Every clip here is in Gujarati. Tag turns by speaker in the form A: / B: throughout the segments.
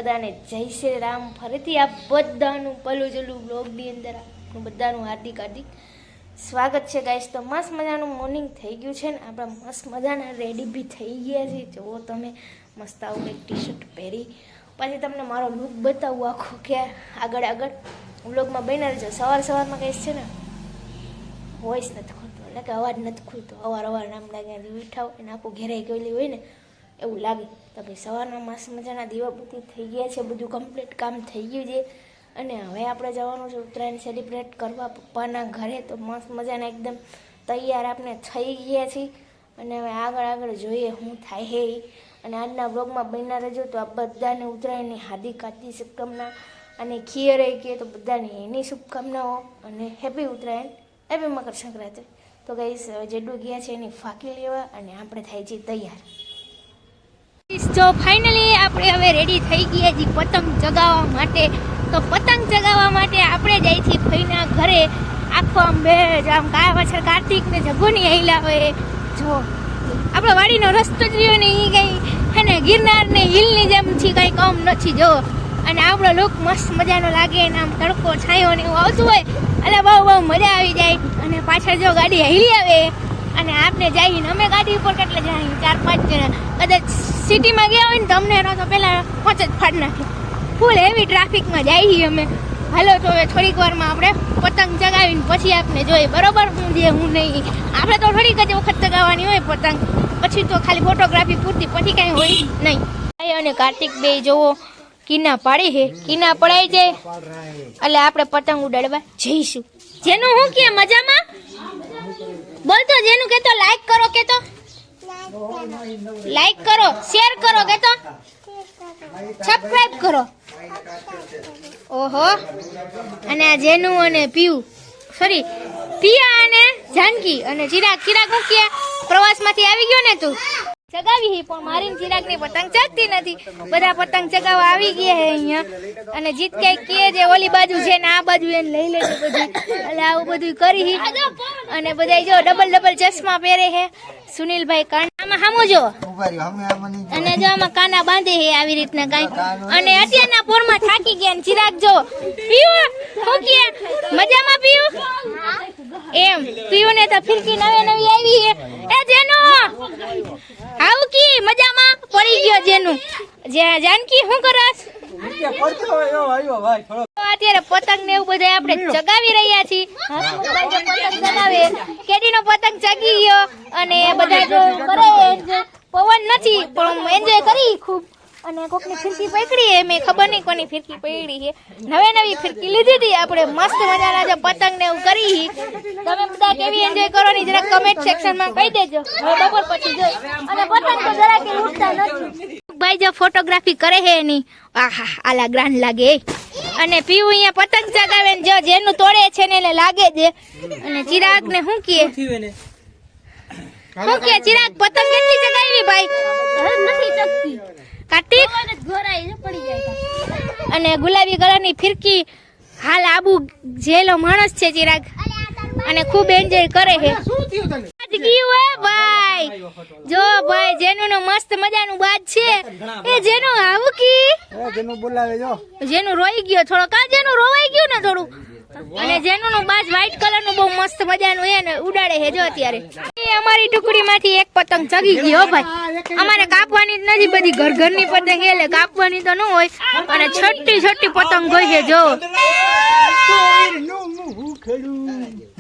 A: બધાને જય શ્રી રામ. ફરીથી આ બધાનું પલું જલું બ્લોગની અંદર આપનું બધાનું હાર્દિક હાર્દિક સ્વાગત છે ગાઈસ. તો મસ્ત મજાનું મોર્નિંગ થઈ ગયું છે ને આપણે મસ્ત મજાના રેડી બી થઈ ગયા છે. જુઓ તમે મસ્ત આવું એક ટી શર્ટ પહેરી પછી તમને મારો લુક બતાવું આખો કે આગળ વ્લોગમાં બન્યા રહેજો. સવારમાં કહીશ છે ને વોઇસ નથી ખુલતો એટલે કે અવાજ નથી ખુલતો. અવાર નામ લાગે ઉઠાવ એને આખું ઘેરાઈ ગયેલી હોય ને એવું લાગે. તો ભાઈ સવારના મસ્ત મજાના દીવાબત્તી થઈ ગયા છે, બધું કમ્પ્લીટ કામ થઈ ગયું છે અને હવે આપણે જવાનું છે ઉત્તરાયણ સેલિબ્રેટ કરવા પપ્પાના ઘરે. તો મસ્ત મજાના એકદમ તૈયાર આપણે થઈ ગયા છીએ અને હવે આગળ જોઈએ શું થાય છે. અને આજના બ્લોગમાં બન્યા રહેજો. તો આ બધાને ઉત્તરાયણની હાર્દિક શુભકામના અને ખીયરે કહે તો બધાને એની શુભકામનાઓ અને હેપી ઉત્તરાયણ, હેપી મકર સંક્રાંતિ. તો ગાઈસ જેડુ ગયા છે એની ફાકી લેવા અને આપણે થાય છે તૈયાર. જો ફાઇનલી આપણે હવે રેડી થઈ ગયા છીએ પતંગ ચગાવવા માટે. તો પતંગ ચગાવવા માટે આપણે જઈએ છીએ ફઈના ઘરે. આખો આમ બે આમ કાયા પાછળ કાર્તિક ને જગોની આઈલા હોય. જો આપણો વાડીનો રસ્તો જ રહ્યો ને એ કઈ હે ને ગિરનાર ને હિલની જેમ છે, કઈ કમ નથી. જો અને આપણો લુક મસ્ત મજાનો લાગે ને આમ તડકો છાંયો ને એવું આવતું હોય એટલે બહુ મજા આવી જાય. અને પાછળ જો ગાડી હિલી આવે અને આપણે જઈને અમે ગાડી ઉપર કેટલે જાય 4-5 જણા. કદાચ સિટીમાં ગયા હોય ને તમને તો પહેલાં પહોંચ જ ફાડી નાખે. ફૂલ હેવી ટ્રાફિકમાં જઈએ અમે. હાલો તો હવે થોડીક વારમાં આપણે પતંગ ચગાવીને પછી આપને જોઈએ બરોબર હું જે હું નહીં. આપણે તો થોડીક જ વખત ચગાવવાની હોય પતંગ, પછી તો ખાલી ફોટોગ્રાફી પૂરતી, પછી કાંઈ હોય નહીં. અને કાર્તિક બે જોવો કીના પાડી છે, કીના પડાઈ જાય એટલે આપણે પતંગ ઉડાડવા જઈશું. જેનું હું કે મજામાં બોલતો, જેનું કે તો લાઈક કરો, કે તો લાઈક કરો, શેર કરો, કે તો સબસ્ક્રાઇબ કરો. ઓહો અને આ જેનું અને પીયું સોરી પિયા અને જાનકી અને ચિરાગ હું કે પ્રવાસમાંથી આવી ગયો ને તું ચગાવી પણ મારી ચિરાગની પતંગ ચગતી નથી. બધા પતંગ ચગાવવા આવી ગયા છે અહીંયા અને જીત કઈ કે જે ઓલી બાજુ છે ને આ બાજુ એને લઈ લેજો બધી. એટલે આવું બધું કરી અને બધા જો ડબલ ચશ્મા પહેરે છે. સુનિલભાઈ કાનામાં સામો જો અને જો આમાં કાના બાંધે છે આવી રીતના કઈ. અને અત્યારના પોરમાં થાકી ગયા ને ચિરાગ જો પીવું શું કે મજામાં પીવું એમ પીવું ને તો ફિરકી નવી આવી છે. એ જેનો આવું કી મજામાં પડી ગયો જેનું. જાનકી શું કરસ? અત્યારે પતંગ ને એવું બધા આપણે ચગાવી રહ્યા છીએ. પતંગ ચગાવે કેડીનો પતંગ ચગી ગયો અને બધા જો કરે પવન નથી પણ એન્જોય કરી ખૂબ. અને કોકની ફિરકી પકડી એ મેં ખબર નહીં કોની ફિરકી પકડી છે. નવી ફિરકી લીધી હતી આપણે. મસ્ત મજાના જો પતંગ ને એવું કરી. તમે બધા કેવી એન્જોય કરો ની જરા કમેન્ટ સેક્શનમાં કહી દેજો. બપોર પછી જો અને પતંગ તો જરા કે ઉડતા નથી. ભાઈ જો ફોટોગ્રાફી કરે છે એની આહા આલા ગ્રાન્ડ લાગે. અને પીવું અહીંયા પતંગ ચગાવે ને જો જેનું તોડે છે ને એટલે લાગે છે. અને ચિરાગ ને શું કે ચિરાગ પતંગ કેટલી ચગાવી ભાઈ? નથી ચગતી કાર્તિક પડી જાય. અને ગુલાબી કલરની ફિરકી હાલ આબુ જેલો માણસ છે ચિરાગ અને ખૂબ એન્જોય કરે છે. ભાઈ જો ભાઈ જેનું નો મસ્ત મજાનું બાજ છે એ જેનું આવું કી જેનું રોઈ ગયો થોડો કા જેનું રોવાઈ ગયું ને થોડું. અને જેનું નું બાજ વ્હાઈટ કલર નું બહુ મસ્ત મજાનું છે ને ઉડાડે છે જો અત્યારે. અમારી ટુકડી માંથી એક પતંગ ચગી ગયો ભાઈ. અમારે કાપવાની જ નથી, બધી ઘરની પતંગ એટલે કાપવાની તો ન હોય. અને છોટી પતંગ હોય છે જો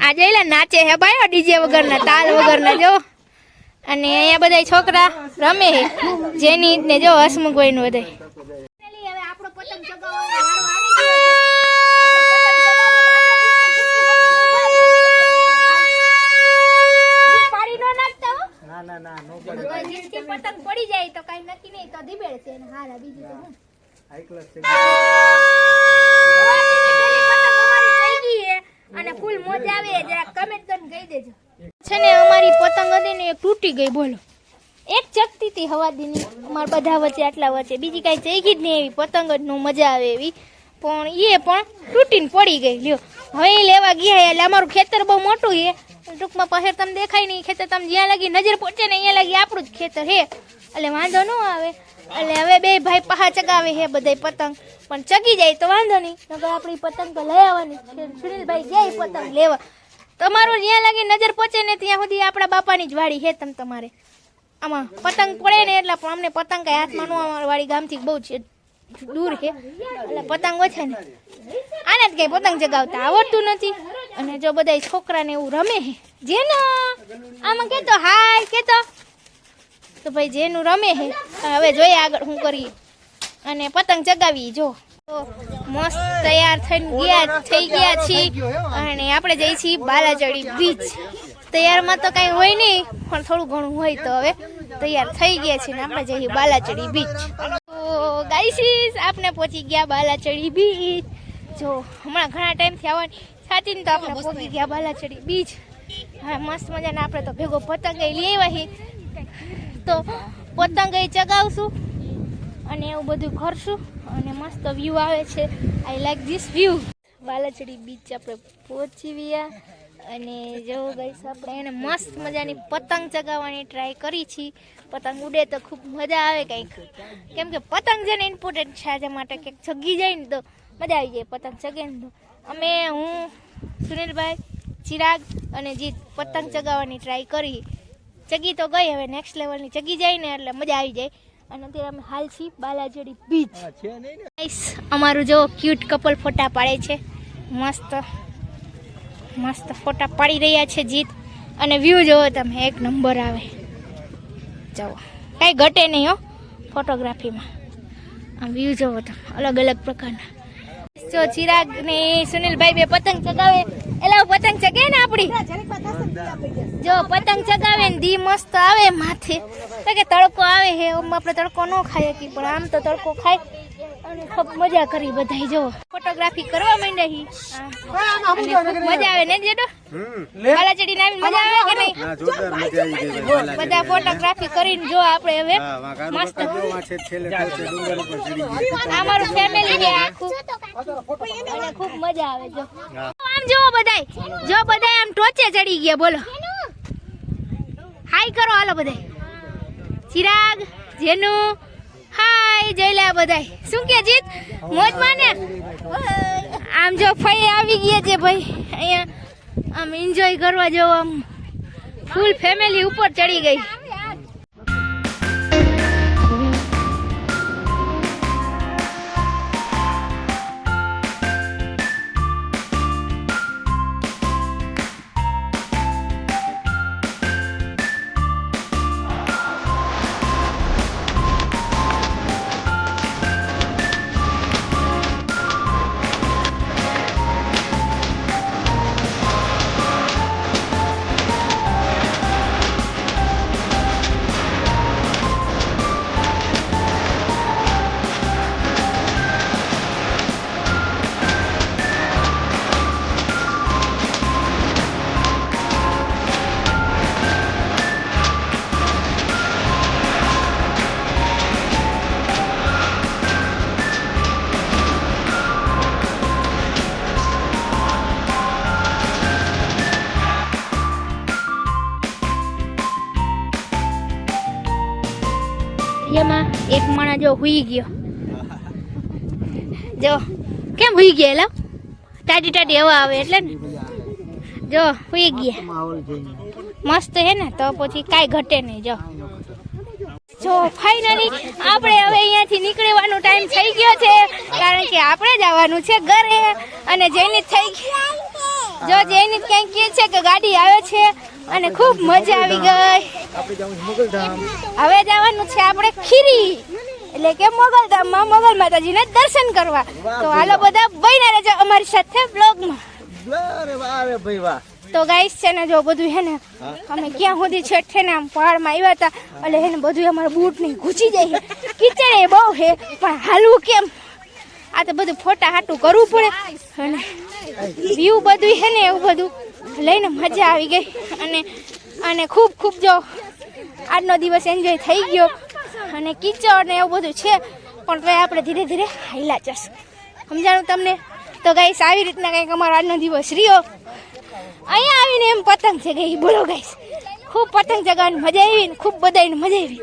A: આ જઈલા નાચે હે ભાઈ ડીજે વગરના તાલ વગરના જો. અને અહીંયા બધા છોકરા રમે છે જેની ને જો હસમુખ ભાઈ નું બધા. હવે આપણો પતંગ ચગાવવાનો પતંગ પડી જાય તો કઈ નક્કી નહીં તો દીબેડ છે ને હારા બીજું તો હું અને ફૂલ મોજ આવે જરા કમેન્ટ કરીને કહી દેજો. છે ને અમારી પતંગ હતી ને એક તૂટી ગઈ બોલો. એક ચકતી હતી હવાદીની અમારા બધા વચ્ચે આટલા વચ્ચે, બીજી કઈ ચગી જ નહીં એવી પતંગ જ નું મજા આવે એવી. પણ એ પણ તૂટીને પડી ગઈ લ્યો. હવે એ લેવા ગયા એટલે અમારું ખેતર બહુ મોટું છે. ટૂંકમાં પછી તમને દેખાય નહીં ખેતર, તમે જ્યાં લાગી નજર પહોંચે ને અહીંયા લાગી આપણું જ ખેતર હે એટલે વાંધો ન આવે. એટલે હવે બે ભાઈ પહા ચગાવે છે બધાય પતંગ, પણ ચગી જાય તો વાંધો નહીં, નકર આપણી પતંગ તો લઈ આવવાની. સુનિલભાઈ જાય પતંગ લેવા. તમારું જ્યાં લાગી નજર પહોંચે ને ત્યાં સુધી આપણા બાપાની જ વાડી છે. તમારે આમાં પતંગ પડે ને એટલે પણ અમને પતંગ કઈ હાથમાં ન, અમારી વાડી ગામથી બહુ છે દૂર છે એટલે પતંગ છે ને આને જ કઈ પતંગ ચગાવતા આવડતું નથી. અને જો બધા છોકરાને એવું રમે છે જેનો આમાં કેતો હાય કેતો તો ભાઈ જેનું રમે છે. હવે જોઈએ આગળ શું કરીએ અને પતંગ ચગાવી. જો તો મસ્ત તૈયાર થઈ ગયા છીએ અને આપણે જઈએ છીએ બાલાચડી બીચ. તૈયારમાં તો કઈ હોય નહીં પણ થોડું ઘણું હોય તો હવે તૈયાર થઈ ગયા છે ને આપણે જઈએ બાલાચડી બીચ. તો ગાઈસીસ આપણે પહોંચી ગયા બાલાચડી બીચ. જો હમણાં ઘણા ટાઈમથી આવવાની સાચી તો આપણે પહોંચી ગયા બાલાચડી બીચ. હા મસ્ત મજાના આપણે તો ભેગો પતંગ લઈ આવ્યા છીએ તો પતંગ ચગાવશું અને એવું બધું કરશું અને મસ્ત વ્યૂ આવે છે. I like this view. Balachadi beach આપણે પહોંચી ગયા અને જો ગાઈસ આપણે એને મસ્ત મજાની પતંગ ચગાવવાની ટ્રાય કરી છે. પતંગ ઉડે તો ખૂબ મજા આવે કંઈક, કેમ કે પતંગ છે ને ઇમ્પોર્ટન્ટ છે આજે માટે કંઈક ચગી જાય ને તો મજા આવી જાય. પતંગ ચગે ને તો અમે હું સુનિલભાઈ ચિરાગ અને જીત પતંગ ચગાવવાની ટ્રાય કરી. ચગી તો ગઈ, હવે નેક્સ્ટ લેવલની ચગી જાય ને એટલે મજા આવી જાય. અને અત્યારે અમે હાલ છીએ બાલાચડી બીચ. અમારું જો ક્યુટ કપલ ફોટા પાડે છે, મસ્ત મસ્ત ફોટા પાડી રહ્યા છે જીત. અને વ્યૂ જોવો તમે એક નંબર આવે. જુઓ કાંઈ ઘટે નહીં હો ફોટોગ્રાફીમાં. આ વ્યૂ જોવો તમે અલગ અલગ પ્રકારના. જો ચિરાગ ને સુનિલભાઈ બે પતંગ ચગાવે એટલે પતંગ ચગે ને આપણી. જો પતંગ ચગાવે ને દી મસ્ત આવે માથે કે તડકો આવે હે. આપણે તડકો ન ખાઈએ કે પણ આમ તો તડકો ખાય અને ખૂબ મજા કરી બધા. જો ફોટોગ્રાફી કરવા માંડ્યા હી, મજા આવે ને જેડો બાલાચડી ના મજા આવે કે નહીં? બધા ફોટોગ્રાફી કરીને જો આપણે હવે મસ્ત અમારું ફેમિલી છે આખું અને ખૂબ મજા આવે. જો આમ જો બધાય આમ ટોચે ચડી ગયા. બોલો હાય કરો હાલો બધાય. ચિરાગ જેનુ હાય જયલા બધાય. શું કે જીત મોજમાં ને? આમ જો ફઈ આવી ગયા છે ભાઈ અહીંયા આમ એન્જોય કરવા જેવો. આમ ફૂલ ફેમિલી ઉપર ચડી ગઈ. એમાં એક માણસ જો હુઈ ગયો. જો કેમ હુઈ ગયા? એલા ટાટી હવા આવે એટલે ને. જો હુઈ ગયા મસ્ત હે ને તો પછી કાંઈ ઘટે નહીં. જો ફાઇનલી આપણે હવે અહીંયાથી નીકળવાનો ટાઈમ થઈ ગયો છે, કારણ કે આપણે જવાનું છે ઘરે. અને જૈનિત થઈ ગઈ. જો જૈનિત કંઈક કહે છે કે ગાડી આવે છે અને ખૂબ મજા આવી ગઈ. હવે જવાનું છે આપણે ખીરી એટલે કે મોગલધામમાં મોગલ માતાજીના દર્શન કરવા. તો હાલો બધા બન્યા રહેજો અમારી સાથે બ્લોગમાં. તો ગાઈસ છે ને જો બધું હે ને અમે ક્યાં સુધી છેટ છે ને આમ પહાડમાં આવ્યા હતા એટલે હે ને બધું અમારા બૂટ નહીં ઘૂસી જાય. કીચડ એ બહુ હે પણ હાલવું કેમ? આ તો બધું ફોટા હાટું કરવું પડે અને વ્યૂ બધું હે ને એવું બધું લઈને મજા આવી ગઈ. અને ખૂબ ખૂબ જો આજનો દિવસ એન્જોય થઈ ગયો. અને કીચડ ને એવું બધું છે પણ તો આપણે ધીરે ધીરે હાલ્યા જશું. સમજાણું તમને? તો ગાઈસ આવી રીતના કંઈક અમારો આજનો દિવસ રહ્યો. અહીંયા આવીને એમ પતંગ છે ગઈ, બોલો ગાઈસ. ખૂબ પતંગ ચગાવવાની મજા આવી ને ખૂબ બધાને મજા આવી,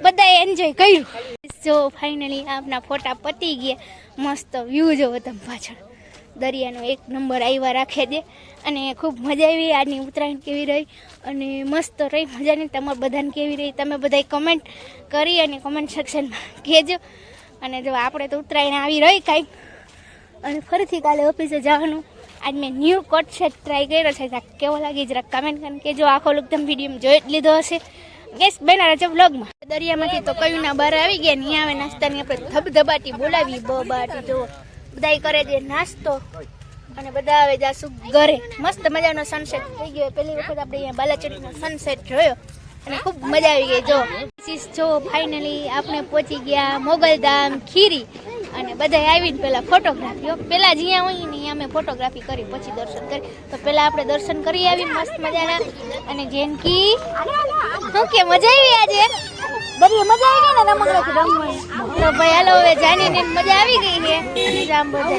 A: બધાએ એન્જોય કર્યું. જો ફાઇનલી આપના ફોટા પતી ગયા. મસ્ત વ્યૂ જોવો તમે પાછળ, દરિયાનો એક નંબર આવ્યા રાખે છે અને ખૂબ મજા આવી. આજની ઉત્તરાયણ કેવી રહી અને મસ્ત રહી, મજાની. તમારે બધાને કેવી રહી તમે બધાએ કમેન્ટ કરી અને કમેન્ટ સેક્શનમાં કહેજો. અને જો આપણે તો ઉત્તરાયણ આવી રહી કાંઈક, અને ફરીથી કાલે ઓફિસે જવાનું. આજ મેં ન્યૂ કટ સેટ ટ્રાય કર્યો છે, કેવો લાગી જરા કમેન્ટ કરીને કહેજો. આખો લુક તમે વિડીયોમાં જોઈ જ લીધો હશે. ગેસ બના રહેજો વ્લોગમાં. દરિયામાંથી તો કયું ના બહાર આવી ગયા ને અહીંયા આવે નાસ્તાની આપણે ધબધબાટી બોલાવી. બબાટી જો બધાય કરે છે નાસ્તો અને બધા આવે જાશું ઘરે. મસ્ત મજાનો સનસેટ થઈ ગયો. પહેલી વખત આપણે અહીંયા બાલાચડીનો સનસેટ જોયો અને ખૂબ મજા આવી ગઈ. જો ફાઇનલી આપણે પહોંચી ગયા મોગલધામ ખીરી અને બધા આવીને પહેલાં ફોટોગ્રાફી. પહેલાં જ્યાં હોય ને અહીંયા અમે ફોટોગ્રાફી કરી પછી દર્શન કરી. તો પહેલાં આપણે દર્શન કરી આવી મસ્ત મજાના. અને જેનકી શું કે મજા આવી આજે? બધી મજા આવી ગઈ ને રમકડાથી રમવાની. તો ભાઈ હાલો હવે જાનીને મજા આવી ગઈ છે. અને જામ બધા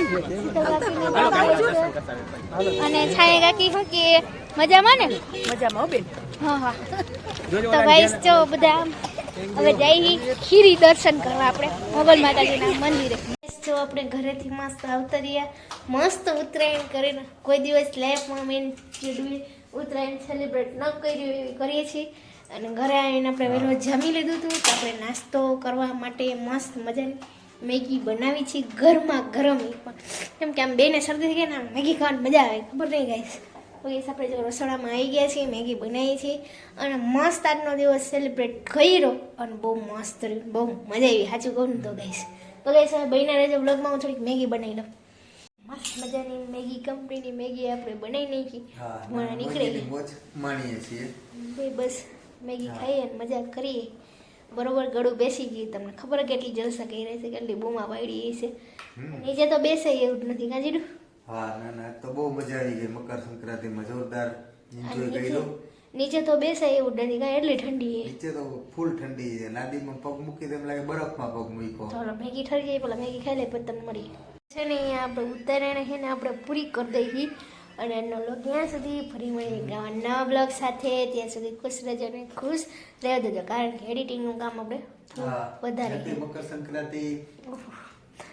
A: અને છાયા કાકી શું કે મજામાં ને? મજામાં બેન. હા. તો ભાઈ જો બધા હવે જઈ ખીરી દર્શન કરવા આપણે મોગલ માતાજીના મંદિરે. જો આપણે ઘરેથી મસ્ત આવતા રહ્યા, મસ્ત ઉત્તરાયણ કરીને. કોઈ દિવસ લાઈફમાં મેન ઉત્તરાયણ સેલિબ્રેટ ન કર્યું એવી કરીએ છીએ. અને ઘરે આવીને આપણે વહેલો જમી લીધું હતું. તો આપણે નાસ્તો કરવા માટે મસ્ત મજાની મેગી બનાવી છે ગરમા ગરમ. કેમ કે આમ બેને શરદી થઈ ગયા ને મેગી ખાવાની મજા આવે, ખબર નહીં ગાઈસ. ઓકે આપણે જો રસોડામાં આવી ગયા છીએ, મેગી બનાવી છે અને મસ્ત આજનો દિવસ સેલિબ્રેટ કર્યો અને બહુ મસ્ત રહ્યું, બહુ મજા આવી. સાચું કહું ને તો ગાઈસ. તો ગાઈસ હવે બહેના રહેજો બ્લોગમાં. હું થોડીક મેગી બનાવી લઉં. મસ્ત મજાની મેગી, કંપનીની મેગી આપણે બનાવી નાખી. મને નીકળેલી
B: માણીએ છીએ
A: બસ મેગી ખાઈએ અને મજા કરીએ. બરોબર ગળું બેસી ગયું. તમને ખબર કેટલી જલસા કહી રહી છે, કેટલી બૂમા પાડી છે. નીચે તો બેસે એવું જ નથી કાજીડું.
B: હા ના તો બહુ મજા આવી ગઈ. મકર સંક્રાંતિમાં જોરદાર એન્જોય કર્યો.
A: નીચે તો બેસાય એવું જ નથી કાંઈ, એટલી ઠંડી છે.
B: નીચે તો ફૂલ ઠંડી છે. લાદીમાં પગ મૂકી તેમ લાગે બરફમાં પગ મૂક્યો.
A: ચાલો મેગી ઠરી જાય, પેલા મેગી ખાઈ લે પછી તમને મળી છે ને. અહીંયા આપણે ઉત્તરાયણ છે ને આપણે પૂરી કરી દઈએ. અને એનો બ્લોગ ત્યાં સુધી ફરી મળી નવા બ્લોગ સાથે. ત્યાં સુધી ખુશ રહેજો અને ખુશ રહેવા દેજો, કારણ કે એડિટિંગનું કામ આપણે વધારે.
B: મકર સંક્રાંતિ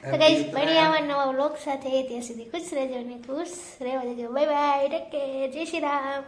A: તો ગાઈસ બની આવા નવા બ્લોગ સાથે. ત્યાં સુધી ખુશ રહેજો અને ખુશ રહેવા દેજો. બાય બાય, ટેક કેર, જય શ્રી રામ.